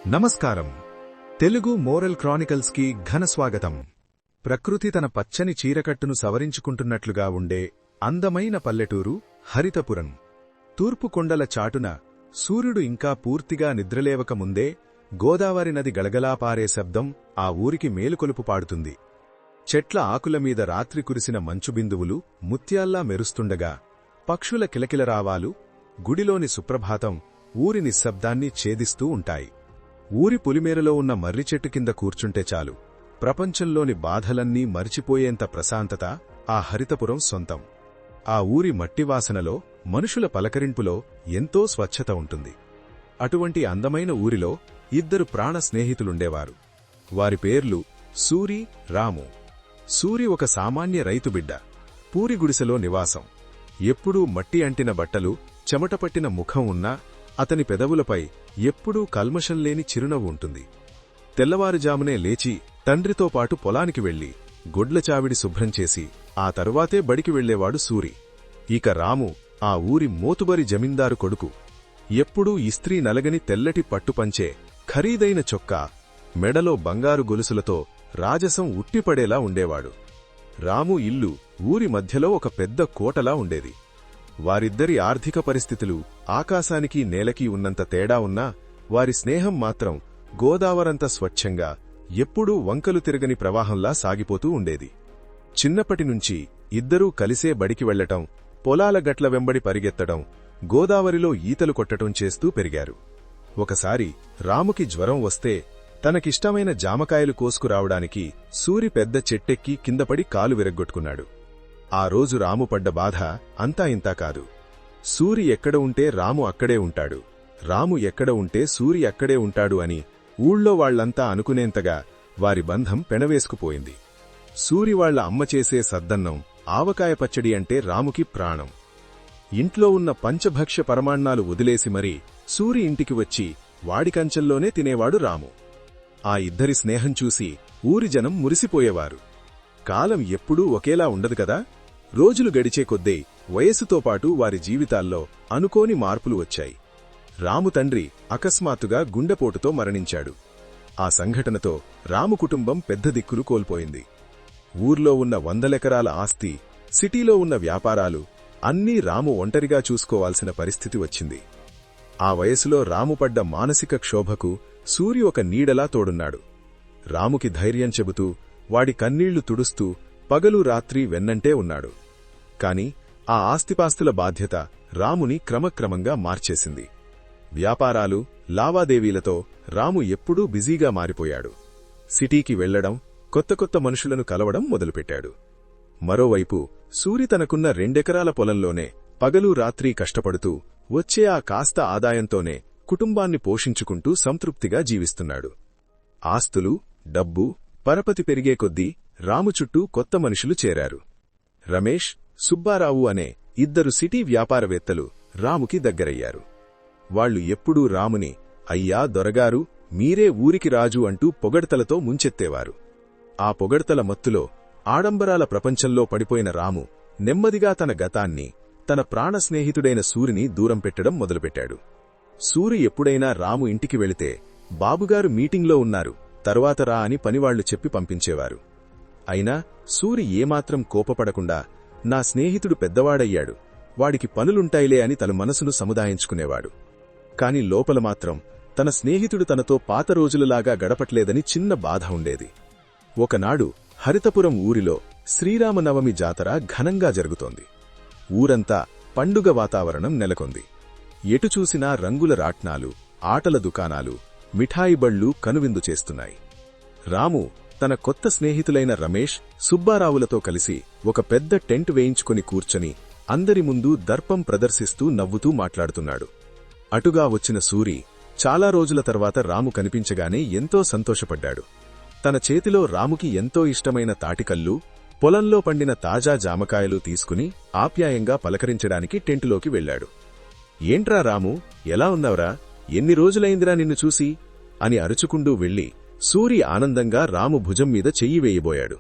నమస్కారం. Telugu moral Chronicles కి ఘన స్వాగతం. ప్రకృతి తన పచ్చని చీరకట్టును సవరించుకుంటున్నట్లుగా ఉండే అందమైన పల్లెటూరు హరితపురం. తూర్పు కొండల చాటున సూర్యుడు ఇంకా పూర్తిగా నిద్రలేవక ముందే గోదావరి నది గలగలా పారే శబ్దం ఆ ఊరికి మేలుకొలుపు పాడుతుంది. చెట్ల ఆకులమీద రాత్రి కురిసిన మంచుబిందువులు ముత్యాల్లా మెరుస్తుండగా పక్షుల కిలకిలరావాలు, గుడిలోని సుప్రభాతం ఊరి నిశ్శబ్దాన్ని ఛేదిస్తూ ఉంటాయి. ఊరి పులిమేరలో ఉన్న మర్రిచెట్టు కింద కూర్చుంటే చాలు, ప్రపంచంలోని బాధలన్నీ మరిచిపోయేంత ప్రశాంతత ఆ హరితపురం సొంతం. ఆ ఊరి మట్టివాసనలో, మనుషుల పలకరింపులో ఎంతో స్వచ్ఛత ఉంటుంది. అటువంటి అందమైన ఊరిలో ఇద్దరు ప్రాణ స్నేహితులుండేవారు. వారి పేర్లు సూరి, రాము. సూరి ఒక సామాన్య రైతుబిడ్డ. పూరి గుడిసెలో నివాసం. ఎప్పుడూ మట్టి అంటిన బట్టలు, చెమటపట్టిన ముఖం ఉన్నా అతని పెదవులపై ఎప్పుడూ కల్మషంలేని చిరునవ్వు ఉంటుంది. తెల్లవారుజామునే లేచి తండ్రితో పాటు పొలానికి వెళ్లి గొడ్ల చావిడి శుభ్రం చేసి ఆ తరువాతే బడికి వెళ్లేవాడు సూరి. ఇక రాము ఆ ఊరి మోతుబరి జమీందారు కొడుకు. ఎప్పుడూ ఇస్త్రీ నలగని తెల్లటి పట్టుపంచే, ఖరీదైన చొక్కా, మెడలో బంగారు గొలుసులతో రాజసం ఉట్టిపడేలా ఉండేవాడు. రాము ఇల్లు ఊరి మధ్యలో ఒక పెద్ద కోటలా ఉండేది. వారిద్దరి ఆర్థిక పరిస్థితులు ఆకాశానికి నేలకి ఉన్నంత తేడా ఉన్నా వారి స్నేహం మాత్రం గోదావరంత స్వచ్ఛంగా, ఎప్పుడూ వంకలు తిరగని ప్రవాహంలా సాగిపోతూ ఉండేది. చిన్నప్పటినుంచి ఇద్దరూ కలిసే బడికి వెళ్లటం, పొలాల గట్ల వెంబడి పరిగెత్తడం, గోదావరిలో ఈతలు కొట్టటం చేస్తూ పెరిగారు. ఒకసారి రాముకి జ్వరం వస్తే తనకిష్టమైన జామకాయలు కోసుకురావడానికి సూరి పెద్ద చెట్టెక్కి కిందపడి కాలు విరగ్గొట్టుకున్నాడు. ఆ రోజు రాము పడ్డ బాధ అంతా ఇంతా కాదు. సూరి ఎక్కడ ఉంటే రాము అక్కడే ఉంటాడు, రాము ఎక్కడ ఉంటే సూరి అక్కడే ఉంటాడు అని ఊళ్ళో వాళ్లంతా అనుకునేంతగా వారి బంధం పెనవేసుకుపోయింది. సూరి వాళ్ల అమ్మ చేసే సద్దన్నం, ఆవకాయ పచ్చడి అంటే రాముకి ప్రాణం. ఇంట్లో ఉన్న పంచభక్ష్య పరమాన్నాలు వదిలేసి మరీ సూరి ఇంటికి వచ్చి వాడికంచల్లోనే తినేవాడు రాము. ఆ ఇద్దరి స్నేహం చూసి ఊరి జనం మురిసిపోయేవారు. కాలం ఎప్పుడూ ఒకేలా ఉండదు కదా. రోజులు గడిచే కొద్దే వయస్సుతో పాటు వారి జీవితాల్లో అనుకోని మార్పులు వచ్చాయి. రాము తండ్రి అకస్మాత్తుగా గుండెపోటుతో మరణించాడు. ఆ సంఘటనతో రాము కుటుంబం పెద్ద దిక్కులు కోల్పోయింది. ఊర్లో ఉన్న 100 ఎకరాల ఆస్తి, సిటీలో ఉన్న వ్యాపారాలు అన్నీ రాము ఒంటరిగా చూసుకోవాల్సిన పరిస్థితి వచ్చింది. ఆ వయసులో రాము పడ్డ మానసిక క్షోభకు సూరి ఒక నీడలా తోడున్నాడు. రాముకి ధైర్యం చెబుతూ, వాడి కన్నీళ్లు తుడుస్తూ పగలు రాత్రి వెన్నంటే ఉన్నాడు. కాని ఆ ఆస్తిపాస్తుల బాధ్యత రాముని క్రమక్రమంగా మార్చేసింది. వ్యాపారాలు, లావాదేవీలతో రాము ఎప్పుడూ బిజీగా మారిపోయాడు. సిటీకి వెళ్లడం, కొత్త కొత్త మనుషులను కలవడం మొదలుపెట్టాడు. మరోవైపు సూరి తనకున్న 2 ఎకరాల పొలంలోనే పగలు రాత్రి కష్టపడుతూ వచ్చే ఆ కాస్త ఆదాయంతోనే కుటుంబాన్ని పోషించుకుంటూ సంతృప్తిగా జీవిస్తున్నాడు. ఆస్తులు, డబ్బు, పరపతి పెరిగే కొద్దీ రాము చుట్టూ కొత్త మనుషులు చేరారు. రమేష్, సుబ్బారావు అనే ఇద్దరు సిటీ వ్యాపారవేత్తలు రాముకి దగ్గరయ్యారు. వాళ్లు ఎప్పుడూ రాముని అయ్యా దొరగారు, మీరే ఊరికి రాజు అంటూ పొగడ్తలతో ముంచెత్తేవారు. ఆ పొగడ్తల మత్తులో ఆడంబరాల ప్రపంచంలో పడిపోయిన రాము నెమ్మదిగా తన గతాన్ని, తన ప్రాణ స్నేహితుడైన సూరిని దూరం పెట్టడం మొదలుపెట్టాడు. సూరి ఎప్పుడైనా రాము ఇంటికి వెళితే, బాబుగారు మీటింగ్లో ఉన్నారు, తరువాత రా అని పనివాళ్లు చెప్పి పంపించేవారు. అయినా సూరి ఏమాత్రం కోపపడకుండా, నా స్నేహితుడు పెద్దవాడయ్యాడు, వాడికి పనులుంటాయిలే అని తన మనసును సముదాయించుకునేవాడు. కాని లోపల మాత్రం తన స్నేహితుడు తనతో పాత రోజులలాగా గడపట్లేదని చిన్న బాధ ఉండేది. ఒకనాడు హరితపురం ఊరిలో శ్రీరామనవమి జాతర ఘనంగా జరుగుతోంది. ఊరంతా పండుగ వాతావరణం నెలకొంది. ఎటుచూసినా రంగుల రాట్నాలు, ఆటల దుకాణాలు, మిఠాయి బళ్లు కనువిందు చేస్తున్నాయి. రాము తన కొత్త స్నేహితులైన రమేష్, సుబ్బారావులతో కలిసి ఒక పెద్ద టెంట్ వేయించుకుని కూర్చొని అందరి ముందు దర్పం ప్రదర్శిస్తూ నవ్వుతూ మాట్లాడుతున్నాడు. అటుగా వచ్చిన సూరి చాలా రోజుల తర్వాత రాము కనిపించగానే ఎంతో సంతోషపడ్డాడు. తన చేతిలో రాముకి ఎంతో ఇష్టమైన తాటికల్లు, పొలంలో పండిన తాజా జామకాయలు తీసుకుని ఆప్యాయంగా పలకరించడానికి టెంటులోకి వెళ్లాడు. ఏంట్రా రాము, ఎలా ఉన్నావురా, ఎన్ని రోజులైందిరా నిన్ను చూసి అని అరుచుకుంటూ వెళ్లి సూరి ఆనందంగా రాము భుజం మీద చెయ్యి వేయబోయాడు.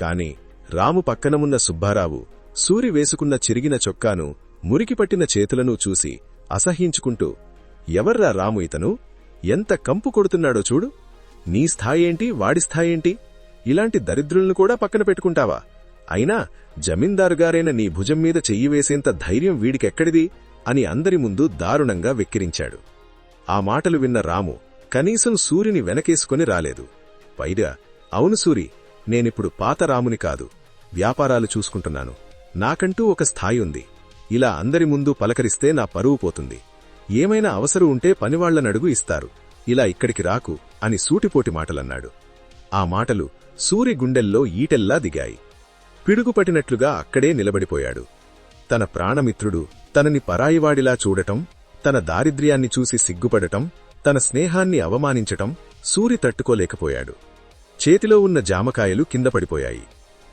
కాని రాము పక్కనమున్న సుబ్బారావు సూరి వేసుకున్న చిరిగిన చొక్కాను, మురికిపట్టిన చేతులను చూసి అసహ్యించుకుంటూ, ఎవర్రా రాము ఇతను, ఎంత కంపు కొడుతున్నాడో చూడు. నీ స్థాయేంటి, వాడి స్థాయేంటి? ఇలాంటి దరిద్రులను కూడా పక్కన పెట్టుకుంటావా? అయినా జమీందారుగారైన నీ భుజం మీద చెయ్యి వేసేంత ధైర్యం వీడికెక్కడిది అని అందరి ముందు దారుణంగా వెక్కిరించాడు. ఆ మాటలు విన్న రాము కనీసం సూరిని వెనకేసుకొని రాలేదు. పైగా, అవును సూరి, నేనిప్పుడు పాత రాముని కాదు, వ్యాపారాలు చూసుకుంటున్నాను. నాకంటూ ఒక స్థాయి ఉంది. ఇలా అందరి ముందు పలకరిస్తే నా పరువు పోతుంది. ఏమైనా అవసరం ఉంటే పనివాళ్లనడుగు, ఇస్తారు. ఇలా ఇక్కడికి రాకు అని సూటిపోటి మాటలన్నాడు. ఆ మాటలు సూరి గుండెల్లో ఈటెల్లా దిగాయి. పిడుగుపట్టినట్లుగా అక్కడే నిలబడిపోయాడు. తన ప్రాణమిత్రుడు తనని పరాయివాడిలా చూడటం, తన దారిద్ర్యాన్ని చూసి సిగ్గుపడటం, తన స్నేహాన్ని అవమానించటం సూరి తట్టుకోలేకపోయాడు. చేతిలో ఉన్న జామకాయలు కింద పడిపోయాయి.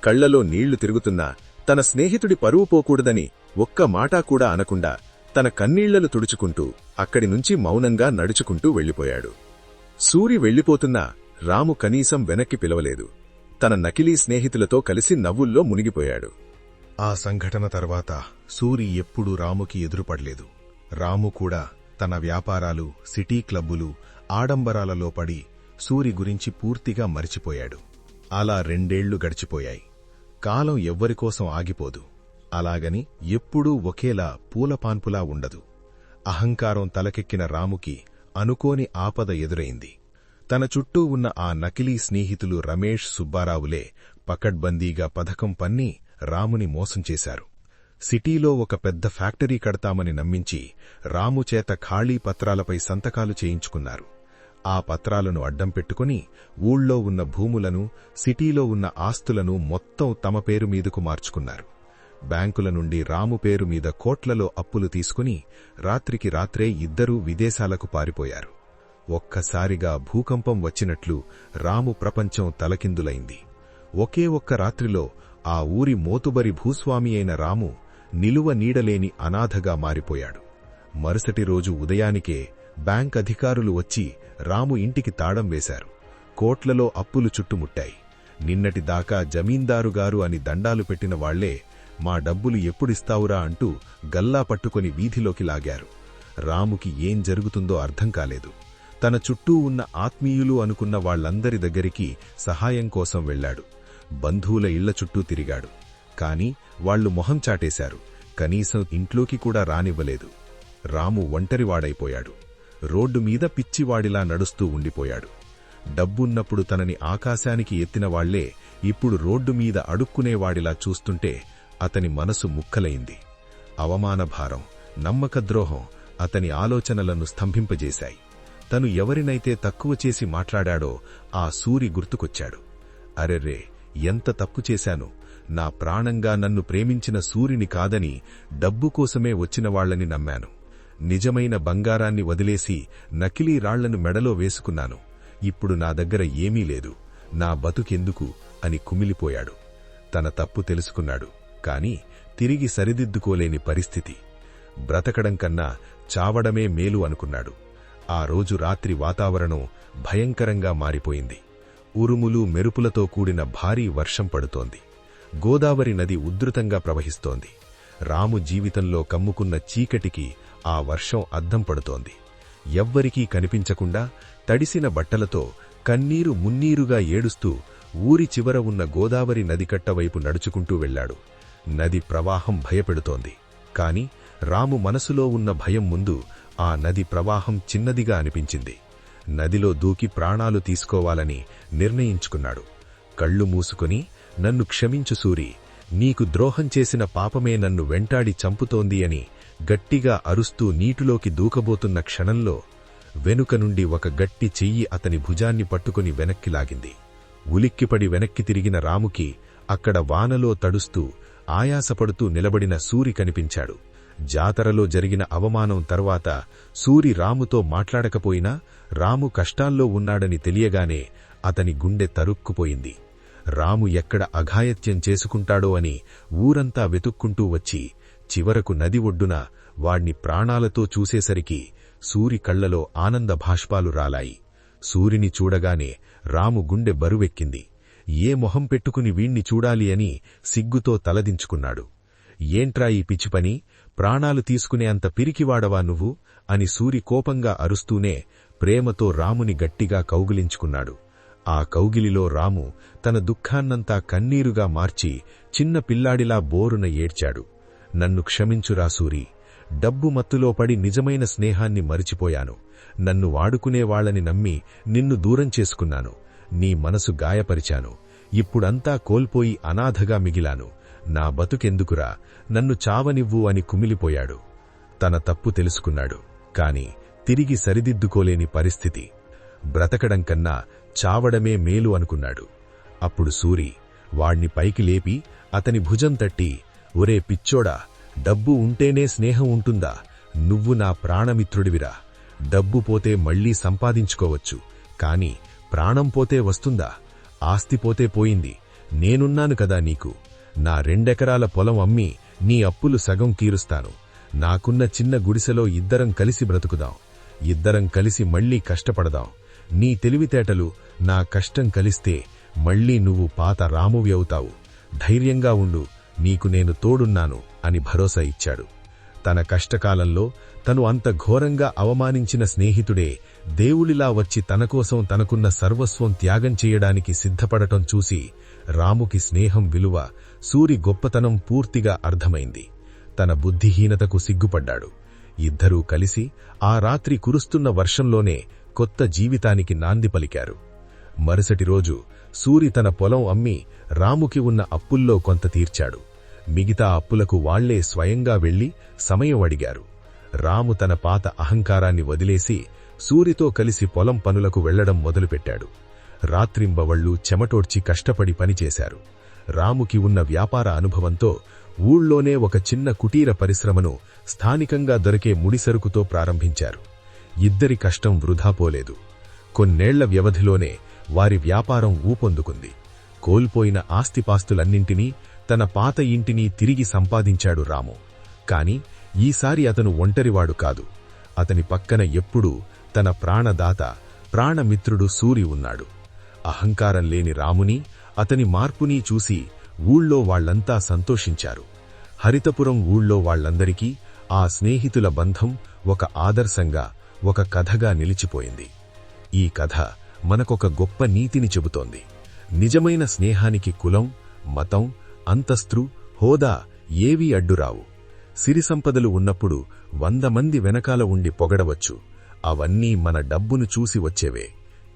కళ్లలో నీళ్లు తిరుగుతున్నా తన స్నేహితుడి పరువు పోకూడదని ఒక్క మాటా కూడా అనకుండా తన కన్నీళ్లను తుడుచుకుంటూ అక్కడి నుంచి మౌనంగా నడుచుకుంటూ వెళ్లిపోయాడు. సూరి వెళ్లిపోతున్నా రాము కనీసం వెనక్కి పిలవలేదు. తన నకిలీ స్నేహితులతో కలిసి నవ్వుల్లో మునిగిపోయాడు. ఆ సంఘటన తర్వాత సూరి ఎప్పుడూ రాముకి ఎదురుపడలేదు. రాము కూడా తన వ్యాపారాలు, సిటీ క్లబ్బులు, ఆడంబరాలలో పడి సూరి గురించి పూర్తిగా మరిచిపోయాడు. అలా 2 ఏళ్లు గడిచిపోయాయి. కాలం ఎవ్వరికోసం ఆగిపోదు. అలాగని ఎప్పుడూ ఒకేలా పూలపాన్పులా ఉండదు. అహంకారం తలకెక్కిన రాముకి అనుకోని ఆపద ఎదురైంది. తన చుట్టూ ఉన్న ఆ నకిలీ స్నేహితులు రమేష్, సుబ్బారావులే పకడ్బందీగా పథకం పన్ని రాముని మోసం చేశారు. సిటీలో ఒక పెద్ద ఫ్యాక్టరీ కడతామని నమ్మించి రాము చేత ఖాళీ పత్రాలపై సంతకాలు చేయించుకున్నారు. ఆ పత్రాలను అడ్డం పెట్టుకుని ఊళ్ళో ఉన్న భూములను, సిటీలో ఉన్న ఆస్తులను మొత్తం తమ పేరు మీదకు మార్చుకున్నారు. బ్యాంకుల నుండి రాము పేరు మీద కోట్లలో అప్పులు తీసుకుని రాత్రికి రాత్రే ఇద్దరూ విదేశాలకు పారిపోయారు. ఒక్కసారిగా భూకంపం వచ్చినట్లు రాము ప్రపంచం తలకిందులైంది. ఒకే ఒక్క రాత్రిలో ఆ ఊరి మోతుబరి భూస్వామి అయిన రాము నిలువ నీడలేని అనాథగా మారిపోయాడు. మరుసటి రోజు ఉదయానికే బ్యాంక్ అధికారులు వచ్చి రాము ఇంటికి తాళం వేశారు. కోట్లలో అప్పులు చుట్టుముట్టాయి. నిన్నటిదాకా జమీందారుగారు అని దండాలు పెట్టిన వాళ్లే మా డబ్బులు ఎప్పుడిస్తావురా అంటూ గల్లా పట్టుకుని వీధిలోకి లాగారు. రాముకి ఏం జరుగుతుందో అర్థం కాలేదు. తన చుట్టూ ఉన్న ఆత్మీయులు అనుకున్న వాళ్లందరి దగ్గరికి సహాయం కోసం వెళ్లాడు. బంధువుల ఇళ్ల చుట్టూ తిరిగాడు. కాని వాళ్లు మొహం చాటేశారు. కనీసం ఇంట్లోకి కూడా రానివ్వలేదు. రాము ఒంటరివాడైపోయాడు. రోడ్డు మీద పిచ్చివాడిలా నడుస్తూ ఉండిపోయాడు. డబ్బున్నప్పుడు తనని ఆకాశానికి ఎత్తినవాళ్లే ఇప్పుడు రోడ్డు మీద అడుక్కునేవాడిలా చూస్తుంటే అతని మనసు ముక్కలైంది. అవమానభారం, నమ్మకద్రోహం అతని ఆలోచనలను స్తంభింపజేశాయి. తను ఎవరినైతే తక్కువ చేసి మాట్లాడాడో ఆ సూరి గుర్తుకొచ్చాడు. అరెర్రే, ఎంత తప్పు చేశాను! నా ప్రాణంగా నన్ను ప్రేమించిన సూరిని కాదని డబ్బు కోసమే వచ్చినవాళ్లని నమ్మాను. నిజమైన బంగారాన్ని వదిలేసి నకిలీ రాళ్లను మెడలో వేసుకున్నాను. ఇప్పుడు నా దగ్గర ఏమీ లేదు. నా బతుకెందుకు అని కుమిలిపోయాడు. తన తప్పు తెలుసుకున్నాడు. కాని తిరిగి సరిదిద్దుకోలేని పరిస్థితి. బ్రతకడం కన్నా చావడమే మేలు అనుకున్నాడు. ఆ రోజు రాత్రి వాతావరణం భయంకరంగా మారిపోయింది. ఉరుములు, మెరుపులతో కూడిన భారీ వర్షం పడుతోంది. గోదావరి నది ఉధృతంగా ప్రవహిస్తోంది. రాము జీవితంలో కమ్ముకున్న చీకటికి ఆ వర్షం అద్దం పడుతోంది. ఎవ్వరికీ కనిపించకుండా తడిసిన బట్టలతో కన్నీరు మున్నీరుగా ఏడుస్తూ ఊరి చివర ఉన్న గోదావరి నదికట్టవైపు నడుచుకుంటూ వెళ్లాడు. నది ప్రవాహం భయపెడుతోంది. కాని రాము మనసులో ఉన్న భయం ముందు ఆ నది ప్రవాహం చిన్నదిగా అనిపించింది. నదిలో దూకి ప్రాణాలు తీసుకోవాలని నిర్ణయించుకున్నాడు. కళ్ళు మూసుకుని, నన్ను క్షమించు సూరి, నీకు ద్రోహం చేసిన పాపమే నన్ను వెంటాడి చంపుతోంది అని గట్టిగా అరుస్తూ నీటిలోకి దూకబోతున్న క్షణంలో వెనుక నుండి ఒక గట్టి చెయ్యి అతని భుజాన్ని పట్టుకుని వెనక్కి లాగింది. ఉలిక్కిపడి వెనక్కి తిరిగిన రాముకి అక్కడ వానలో తడుస్తూ ఆయాసపడుతూ నిలబడిన సూరి కనిపించాడు. జాతరలో జరిగిన అవమానం తర్వాత సూరి రాముతో మాట్లాడకపోయినా రాము కష్టాల్లో ఉన్నాడని తెలియగానే అతని గుండె తరుక్కుపోయింది. రాము ఎక్కడ అఘాయత్యం చేసుకుంటాడో అని ఊరంతా వెతుక్కుంటూ వచ్చి చివరకు నది ఒడ్డున వాణ్ణి ప్రాణాలతో చూసేసరికి సూరి కళ్లలో ఆనంద భాష్పాలు రాలాయి. సూరిని చూడగానే రాము గుండె బరువెక్కింది. ఏ మొహం పెట్టుకుని వీణ్ణి చూడాలి అని సిగ్గుతో తలదించుకున్నాడు. ఏంట్రా ఈ పిచ్చిపని, ప్రాణాలు తీసుకునే అంత పిరికివాడవా నువ్వు అని సూరి కోపంగా అరుస్తూనే ప్రేమతో రాముని గట్టిగా కౌగిలించుకున్నాడు. ఆ కౌగిలిలో రాము తన దుఃఖాన్నంతా కన్నీరుగా మార్చి చిన్న పిల్లాడిలా బోరున ఏడ్చాడు. నన్ను క్షమించురా సూరి. డబ్బు మత్తులో పడి నిజమైన స్నేహాన్ని మరిచిపోయాను. నన్ను వాడుకునేవాళ్లని నమ్మి నిన్ను దూరం చేసుకున్నాను. నీ మనసు గాయపరిచాను. ఇప్పుడంతా కోల్పోయి అనాథగా మిగిలాను. నా బతుకెందుకురా, నన్ను చావనివ్వు అని కుమిలిపోయాడు. తన తప్పు తెలుసుకున్నాడు, కాని తిరిగి సరిదిద్దుకోలేని పరిస్థితి. బ్రతకడం కన్నా చావడమే మేలు అనుకున్నాడు. అప్పుడు సూరి వాణ్ణి పైకి లేపి అతని భుజం తట్టి, ఒరే పిచ్చోడా, డబ్బు ఉంటేనే స్నేహం ఉంటుందా? నువ్వు నా ప్రాణమిత్రుడివిరా. డబ్బు పోతే మళ్లీ సంపాదించుకోవచ్చు, కాని ప్రాణం పోతే వస్తుందా? ఆస్తి పోతే పోయింది. నేనున్నాను కదా నీకు. నా 2 ఎకరాల పొలం అమ్మి నీ అప్పులు సగం తీరుస్తాను. నాకున్న చిన్న గుడిసెలో ఇద్దరం కలిసి బ్రతుకుదాం. ఇద్దరం కలిసి మళ్లీ కష్టపడదాం. నీ తెలివితేటలు నా కష్టం కలిస్తే మళ్లీ నువ్వు పాత రామువి అవుతావు. ధైర్యంగా ఉండు, నీకు నేను తోడున్నాను అని భరోసా ఇచ్చాడు. తన కష్టకాలంలో తను అంత ఘోరంగా అవమానించిన స్నేహితుడే దేవుడిలా వచ్చి తనకోసం తనకున్న సర్వస్వం త్యాగం చేయడానికి సిద్ధపడటం చూసి రాముకి స్నేహం విలువ, సూరి గొప్పతనం పూర్తిగా అర్థమైంది. తన బుద్ధిహీనతకు సిగ్గుపడ్డాడు. ఇద్దరూ కలిసి ఆ రాత్రి కురుస్తున్న వర్షంలోనే కొత్త జీవితానికి నాంది పలికారు. మరుసటి రోజు సూరి తన పొలం అమ్మి రాముకి ఉన్న అప్పుల్లో కొంత తీర్చాడు. మిగతా అప్పులకు వాళ్లే స్వయంగా వెళ్లి సమయం అడిగారు. రాము తన పాత అహంకారాన్ని వదిలేసి సూరితో కలిసి పొలం పనులకు వెళ్లడం మొదలుపెట్టాడు. రాత్రింబవళ్లూ చెమటోడ్చి కష్టపడి పనిచేశారు. రాముకి ఉన్న వ్యాపార అనుభవంతో ఊళ్లోనే ఒక చిన్న కుటీర పరిశ్రమను స్థానికంగా దొరికే ముడిసరుకుతో ప్రారంభించారు. ఇద్దరి కష్టం వృధా పోలేదు. కొన్నేళ్ల వ్యవధిలోనే వారి వ్యాపారం ఊపొందుకుంది. కోల్పోయిన ఆస్తిపాస్తులన్నింటినీ, తన పాత ఇంటిని తిరిగి సంపాదించాడు రాము. కాని ఈసారి అతను ఒంటరివాడు కాదు. అతని పక్కన ఎప్పుడూ తన ప్రాణదాత, ప్రాణమిత్రుడు సూరి ఉన్నాడు. అహంకారం లేని రాముని, అతని మార్పుని చూసి ఊళ్ళో వాళ్లంతా సంతోషించారు. హరితపురం ఊళ్ళో వాళ్లందరికీ ఆ స్నేహితుల బంధం ఒక ఆదర్శంగా, ఒక కథగా నిలిచిపోయింది. ఈ కథ మనకొక గొప్ప నీతిని చెబుతోంది. నిజమైన స్నేహానికి కులం, మతం, అంతస్తు, హోదా ఏవీ అడ్డురావు. సిరిసంపదలు ఉన్నప్పుడు 100 మంది వెనకాల ఉండి పొగడవచ్చు. అవన్నీ మన డబ్బును చూసి వచ్చేవే.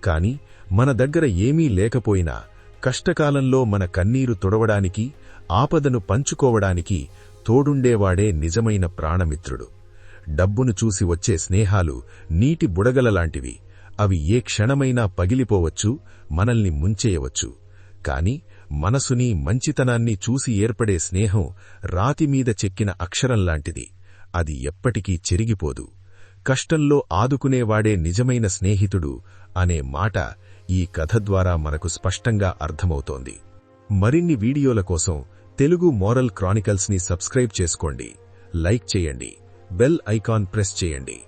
కాని మన దగ్గర ఏమీ లేకపోయినా కష్టకాలంలో మన కన్నీరు తుడవడానికి, ఆపదను పంచుకోవడానికి తోడుండేవాడే నిజమైన ప్రాణమిత్రుడు. డబ్బును చూసి వచ్చే స్నేహాలు నీటి బుడగలలాంటివి. అవి ఏ క్షణమైనా పగిలిపోవచ్చు, మనల్ని ముంచేయవచ్చు. కాని మనసుని, మంచితనాన్ని చూసి ఏర్పడే స్నేహం రాతిమీద చెక్కిన అక్షరంలాంటిది. అది ఎప్పటికీ చెరిగిపోదు. కష్టంలో ఆదుకునేవాడే నిజమైన స్నేహితుడు అనే మాట ఈ కథ ద్వారా మనకు స్పష్టంగా అర్థమవుతోంది. మరిన్ని వీడియోల కోసం తెలుగు మోరల్ క్రానికల్స్ ని సబ్స్క్రైబ్ చేసుకోండి, లైక్ చేయండి, బెల్ ఐకాన్ ప్రెస్ చేయండి.